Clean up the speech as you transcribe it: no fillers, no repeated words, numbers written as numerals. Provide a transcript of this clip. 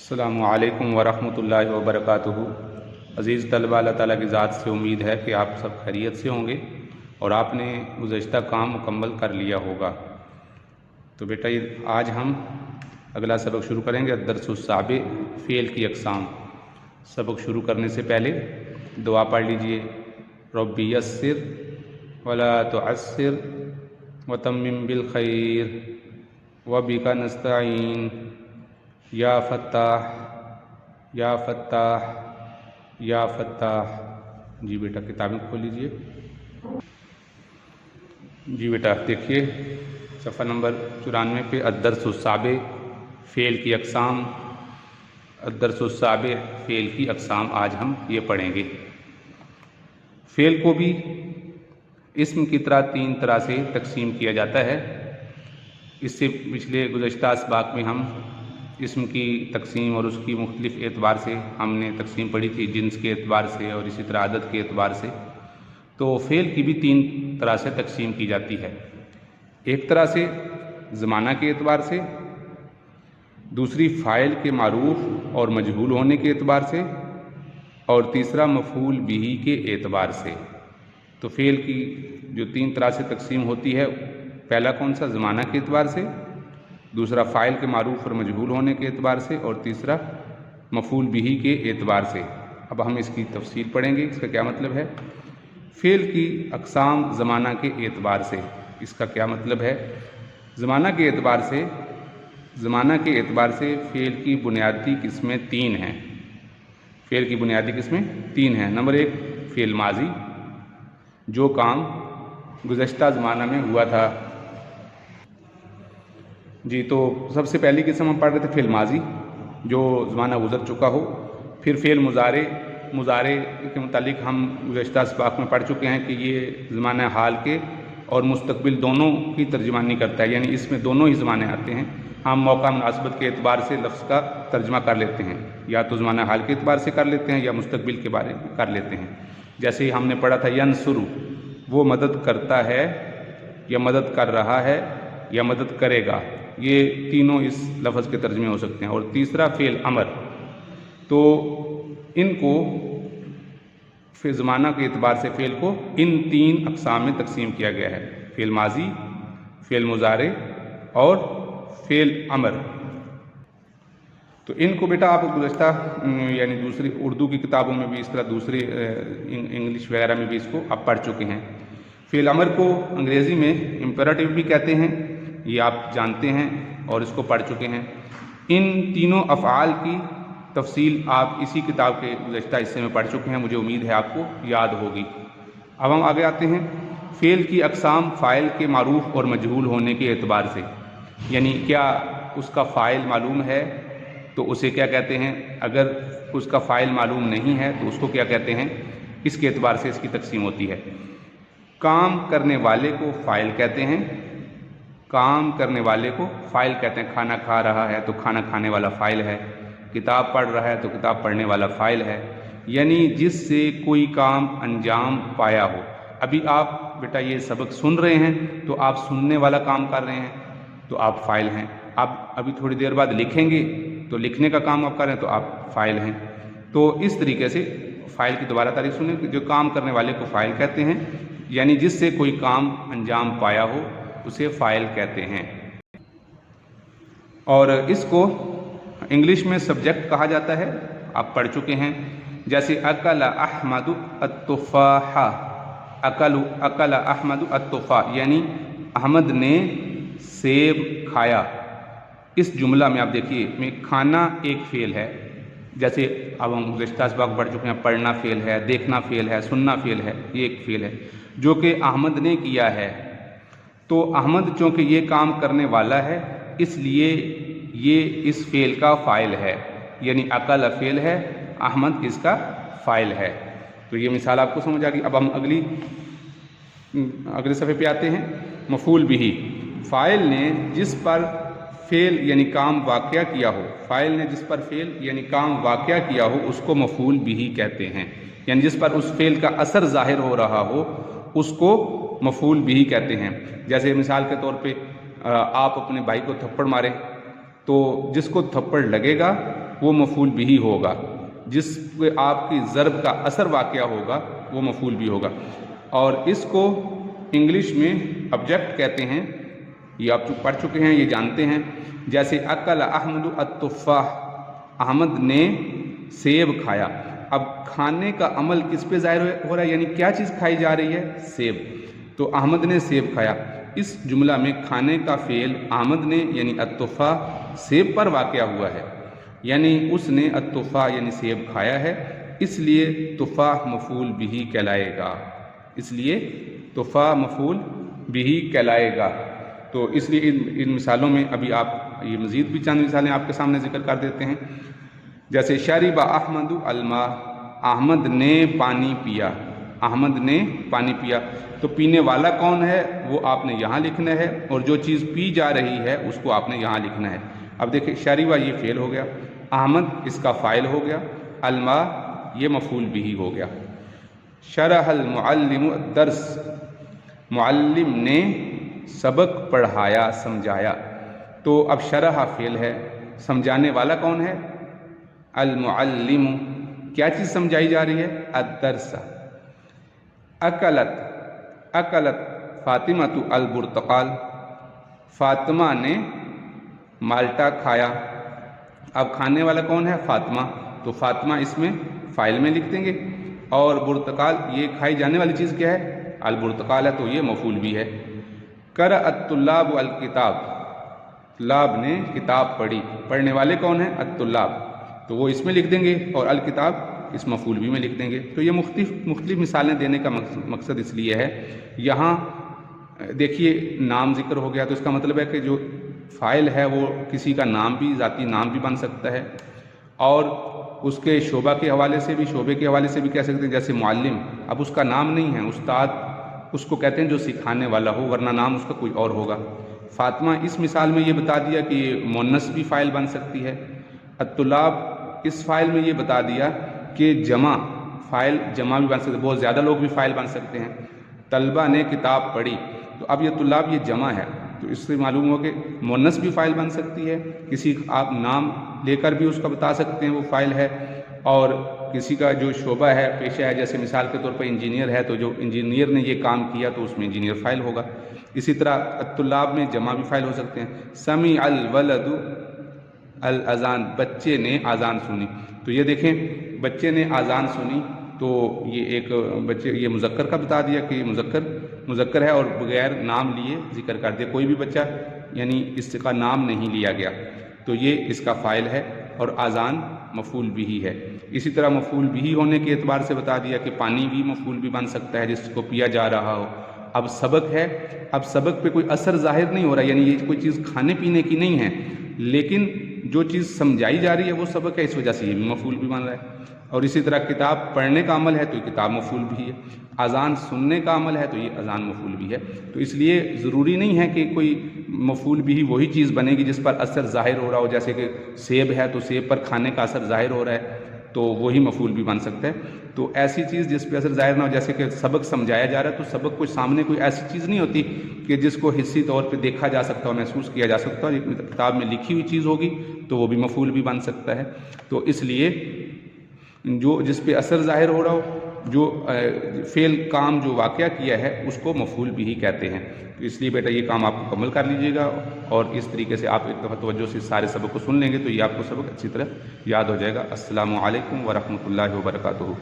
السلام علیکم ورحمۃ اللہ وبرکاتہ۔ عزیز طلبہ، اللہ تعالیٰ کی ذات سے امید ہے کہ آپ سب خیریت سے ہوں گے اور آپ نے گزشتہ کام مکمل کر لیا ہوگا۔ تو بیٹا آج ہم اگلا سبق شروع کریں گے، الدرس السابع، فعل کی اقسام۔ سبق شروع کرنے سے پہلے دعا پڑھ لیجئے، رب یسر ولا تعسر وتمم بالخیر وبک نستعین یا فتاح یا فتاح یا فتاح۔ جی بیٹا کتابیں کھول لیجئے۔ جی بیٹا دیکھیے صفحہ نمبر 94 پہ الدرس السابع، فعل کی اقسام۔ الدرس السابع، فعل کی اقسام آج ہم یہ پڑھیں گے۔ فعل کو بھی اسم کی طرح تین طرح سے تقسیم کیا جاتا ہے۔ اس سے پچھلے گزشتہ اسباق میں ہم اسم کی تقسیم اور اس کی مختلف اعتبار سے ہم نے تقسیم پڑھی تھی، جنس کے اعتبار سے اور اسی طرح عدد کے اعتبار سے۔ تو فعل کی بھی تین طرح سے تقسیم کی جاتی ہے، ایک طرح سے زمانہ کے اعتبار سے، دوسری فاعل کے معروف اور مجہول ہونے کے اعتبار سے، اور تیسرا مفعول بہ کے اعتبار سے۔ تو فعل کی جو تین طرح سے تقسیم ہوتی ہے، پہلا کون سا؟ زمانہ کے اعتبار سے، دوسرا فاعل کے معروف اور مجہول ہونے کے اعتبار سے، اور تیسرا مفعول بہ کے اعتبار سے۔ اب ہم اس کی تفصیل پڑھیں گے، اس کا کیا مطلب ہے۔ فعل کی اقسام زمانہ کے اعتبار سے، اس کا کیا مطلب ہے؟ زمانہ کے اعتبار سے، زمانہ کے اعتبار سے فعل کی بنیادی قسمیں تین ہیں۔ فعل کی بنیادی قسمیں تین ہیں۔ نمبر ایک، فعل ماضی، جو کام گزشتہ زمانہ میں ہوا تھا۔ جی تو سب سے پہلی قسم ہم پڑھ رہے تھے فعل ماضی، جو زمانہ گزر چکا ہو۔ پھر فعل مضارع، مضارع کے متعلق ہم گزشتہ اسباق میں پڑھ چکے ہیں کہ یہ زمانہ حال کے اور مستقبل دونوں کی ترجمانی کرتا ہے، یعنی اس میں دونوں ہی زمانے آتے ہیں۔ ہم موقع مناسبت کے اعتبار سے لفظ کا ترجمہ کر لیتے ہیں، یا تو زمانہ حال کے اعتبار سے کر لیتے ہیں یا مستقبل کے بارے میں کر لیتے ہیں۔ جیسے ہی ہم نے پڑھا تھا ینصر، وہ مدد کرتا ہے یا مدد کر رہا ہے یا مدد کرے گا، یہ تینوں اس لفظ کے ترجمے ہو سکتے ہیں۔ اور تیسرا فعل امر، تو ان کو پھر زمانہ کے اعتبار سے فعل کو ان تین اقسام میں تقسیم کیا گیا ہے، فعل ماضی، فعل مضارع اور فعل امر۔ تو ان کو بیٹا آپ گزشتہ یعنی دوسری اردو کی کتابوں میں بھی، اس طرح دوسری انگلش وغیرہ میں بھی اس کو آپ پڑھ چکے ہیں۔ فعل امر کو انگریزی میں امپیرٹیو بھی کہتے ہیں، یہ آپ جانتے ہیں اور اس کو پڑھ چکے ہیں۔ ان تینوں افعال کی تفصیل آپ اسی کتاب کے گزشتہ حصے میں پڑھ چکے ہیں، مجھے امید ہے آپ کو یاد ہوگی۔ اب ہم آگے آتے ہیں، فعل کی اقسام فاعل کے معروف اور مجہول ہونے کے اعتبار سے، یعنی کیا اس کا فاعل معلوم ہے تو اسے کیا کہتے ہیں، اگر اس کا فاعل معلوم نہیں ہے تو اس کو کیا کہتے ہیں، اس کے اعتبار سے اس کی تقسیم ہوتی ہے۔ کام کرنے والے کو فاعل کہتے ہیں، کام کرنے والے کو فاعل کہتے ہیں۔ کھانا کھا رہا ہے تو کھانا کھانے والا فاعل ہے، کتاب پڑھ رہا ہے تو کتاب پڑھنے والا فاعل ہے، یعنی جس سے کوئی کام انجام پایا ہو۔ ابھی آپ بیٹا یہ سبق سن رہے ہیں تو آپ سننے والا کام کر رہے ہیں تو آپ فاعل ہیں۔ آپ ابھی تھوڑی دیر بعد لکھیں گے تو لکھنے کا کام آپ کر رہے ہیں تو آپ فاعل ہیں۔ تو اس طریقے سے فاعل کی دوبارہ تعریف سنیں کہ جو کام کرنے والے کو فاعل کہتے ہیں، یعنی جس سے کوئی کام انجام پایا ہو اسے فاعل کہتے ہیں۔ اور اس کو انگلش میں سبجیکٹ کہا جاتا ہے، آپ پڑھ چکے ہیں۔ جیسے اکل احمد التفاح، اکل احمد التفاح، یعنی احمد نے سیب کھایا۔ اس جملہ میں آپ دیکھیے میں کھانا ایک فعل ہے، جیسے اب ہم گزشتہ اسباق پڑھ چکے ہیں، پڑھنا فعل ہے، دیکھنا فعل ہے، سننا فعل ہے، یہ ایک فعل ہے جو کہ احمد نے کیا ہے۔ تو احمد چونکہ یہ کام کرنے والا ہے اس لیے یہ اس فعل کا فاعل ہے، یعنی اکل فعل ہے، احمد اس کا فاعل ہے۔ تو یہ مثال آپ کو سمجھ آ گئی۔ اب ہم اگلے صفحے پہ آتے ہیں، مفعول بہ، فاعل نے جس پر فعل یعنی کام واقع کیا ہو، فاعل نے جس پر فعل یعنی کام واقع کیا ہو اس کو مفعول بہ کہتے ہیں، یعنی جس پر اس فعل کا اثر ظاہر ہو رہا ہو اس کو مفعول بہ کہتے ہیں۔ جیسے مثال کے طور پہ آپ اپنے بھائی کو تھپڑ ماریں تو جس کو تھپڑ لگے گا وہ مفعول بھی ہوگا، جس پہ آپ کی ضرب کا اثر واقع ہوگا وہ مفعول بھی ہوگا۔ اور اس کو انگلش میں آبجیکٹ کہتے ہیں، یہ آپ پڑھ چکے ہیں، یہ جانتے ہیں۔ جیسے اکل احمد التفاح، احمد نے سیب کھایا۔ اب کھانے کا عمل کس پہ ظاہر ہو رہا ہے، یعنی کیا چیز کھائی جا رہی ہے؟ سیب۔ تو احمد نے سیب کھایا، اس جملہ میں کھانے کا فعل احمد نے یعنی التفاح سیب پر واقع ہوا ہے، یعنی اس نے التفاح یعنی سیب کھایا ہے، اس لیے تفاح مفعول بھی کہلائے گا، اس لیے تفاح مفعول بھی کہلائے گا۔ تو اس لیے ان مثالوں میں ابھی آپ یہ مزید بھی چند مثالیں آپ کے سامنے ذکر کر دیتے ہیں۔ جیسے شرب احمد الماء، احمد نے پانی پیا، احمد نے پانی پیا۔ تو پینے والا کون ہے وہ آپ نے یہاں لکھنا ہے، اور جو چیز پی جا رہی ہے اس کو آپ نے یہاں لکھنا ہے۔ اب دیکھیں شرب یہ فعل ہو گیا، احمد اس کا فاعل ہو گیا، الماء یہ مفعول بھی ہو گیا۔ شرح المعلم الدرس، معلم نے سبق پڑھایا سمجھایا۔ تو اب شرح فعل ہے، سمجھانے والا کون ہے؟ المعلم۔ کیا چیز سمجھائی جا رہی ہے؟ الدرس۔ اکلت، اکلت فاطمۃ البرتقال، فاطمہ نے مالٹا کھایا۔ اب کھانے والا کون ہے؟ فاطمہ، تو فاطمہ اس میں فاعل میں لکھ دیں گے، اور برتقال یہ کھائی جانے والی چیز کیا ہے؟ البرتقال ہے، تو یہ مفعول بھی ہے۔ قرأ الطلاب الکتاب، طلاب نے کتاب پڑھی، پڑھنے والے کون ہیں؟ الطلاب، تو وہ اس میں لکھ دیں گے، اور الکتاب اس مفعول بھی میں لکھ دیں گے۔ تو یہ مختلف مثالیں دینے کا مقصد اس لیے ہے، یہاں دیکھیے نام ذکر ہو گیا، تو اس کا مطلب ہے کہ جو فاعل ہے وہ کسی کا نام بھی، ذاتی نام بھی بن سکتا ہے، اور اس کے شعبہ کے حوالے سے بھی، شعبے کے حوالے سے بھی کہہ سکتے ہیں۔ جیسے معلم، اب اس کا نام نہیں ہے، استاد اس کو کہتے ہیں جو سکھانے والا ہو، ورنہ نام اس کا کوئی اور ہوگا۔ فاطمہ اس مثال میں یہ بتا دیا کہ یہ مؤنث بھی فاعل بن سکتی ہے۔ الطلاب اس فاعل میں یہ بتا دیا کہ جمع فاعل جمع بھی بن سکتے، بہت زیادہ لوگ بھی فاعل بن سکتے ہیں۔ طلبہ نے کتاب پڑھی، تو اب یہ طلاب یہ جمع ہے، تو اس سے معلوم ہو کہ مؤنث بھی فاعل بن سکتی ہے، کسی آپ نام لے کر بھی اس کا بتا سکتے ہیں وہ فاعل ہے، اور کسی کا جو شعبہ ہے، پیشہ ہے، جیسے مثال کے طور پر انجینئر ہے، تو جو انجینئر نے یہ کام کیا تو اس میں انجینئر فاعل ہوگا۔ اسی طرح الطلاب میں جمع بھی فاعل ہو سکتے ہیں۔ سمع الولد الاذان، بچے نے اذان سنی، تو یہ دیکھیں بچے نے اذان سنی، تو یہ ایک بچے یہ مذکر کا بتا دیا کہ یہ مذکر ہے، اور بغیر نام لیے ذکر کر دیا، کوئی بھی بچہ یعنی اس کا نام نہیں لیا گیا، تو یہ اس کا فاعل ہے، اور اذان مفعول بھی ہے۔ اسی طرح مفعول بھی ہونے کے اعتبار سے بتا دیا کہ پانی بھی مفعول بھی بن سکتا ہے جس کو پیا جا رہا ہو۔ اب سبق ہے، اب سبق پہ کوئی اثر ظاہر نہیں ہو رہا، یعنی یہ کوئی چیز کھانے پینے کی نہیں ہے، لیکن جو چیز سمجھائی جا رہی ہے وہ سبق ہے، اس وجہ سے یہ بھی مفعول بھی بن رہا ہے۔ اور اسی طرح کتاب پڑھنے کا عمل ہے تو یہ کتاب مفعول بھی ہے، اذان سننے کا عمل ہے تو یہ اذان مفعول بھی ہے۔ تو اس لیے ضروری نہیں ہے کہ کوئی مفعول بھی وہی چیز بنے گی جس پر اثر ظاہر ہو رہا ہو، جیسے کہ سیب ہے تو سیب پر کھانے کا اثر ظاہر ہو رہا ہے تو وہی مفعول بھی بن سکتا ہے۔ تو ایسی چیز جس پہ اثر ظاہر نہ ہو، جیسے کہ سبق سمجھایا جا رہا ہے تو سبق کوئی سامنے کوئی ایسی چیز نہیں ہوتی کہ جس کو حصی طور پہ دیکھا جا سکتا ہو، محسوس کیا جا سکتا ہو، ایک کتاب میں لکھی ہوئی چیز ہوگی تو وہ بھی مفعول بھی بن سکتا ہے۔ تو اس لیے جو جس پہ اثر ظاہر ہو رہا ہو، جو فعل کام جو واقعہ کیا ہے اس کو مفعول بھی کہتے ہیں۔ تو اس لیے بیٹا یہ کام آپ مکمل کر لیجیے گا، اور اس طریقے سے آپ ایک دفعہ توجہ سے سارے سبق کو سن لیں گے تو یہ آپ کو سبق اچھی طرح یاد ہو جائے گا۔ السلام علیکم ورحمۃ اللہ وبرکاتہ۔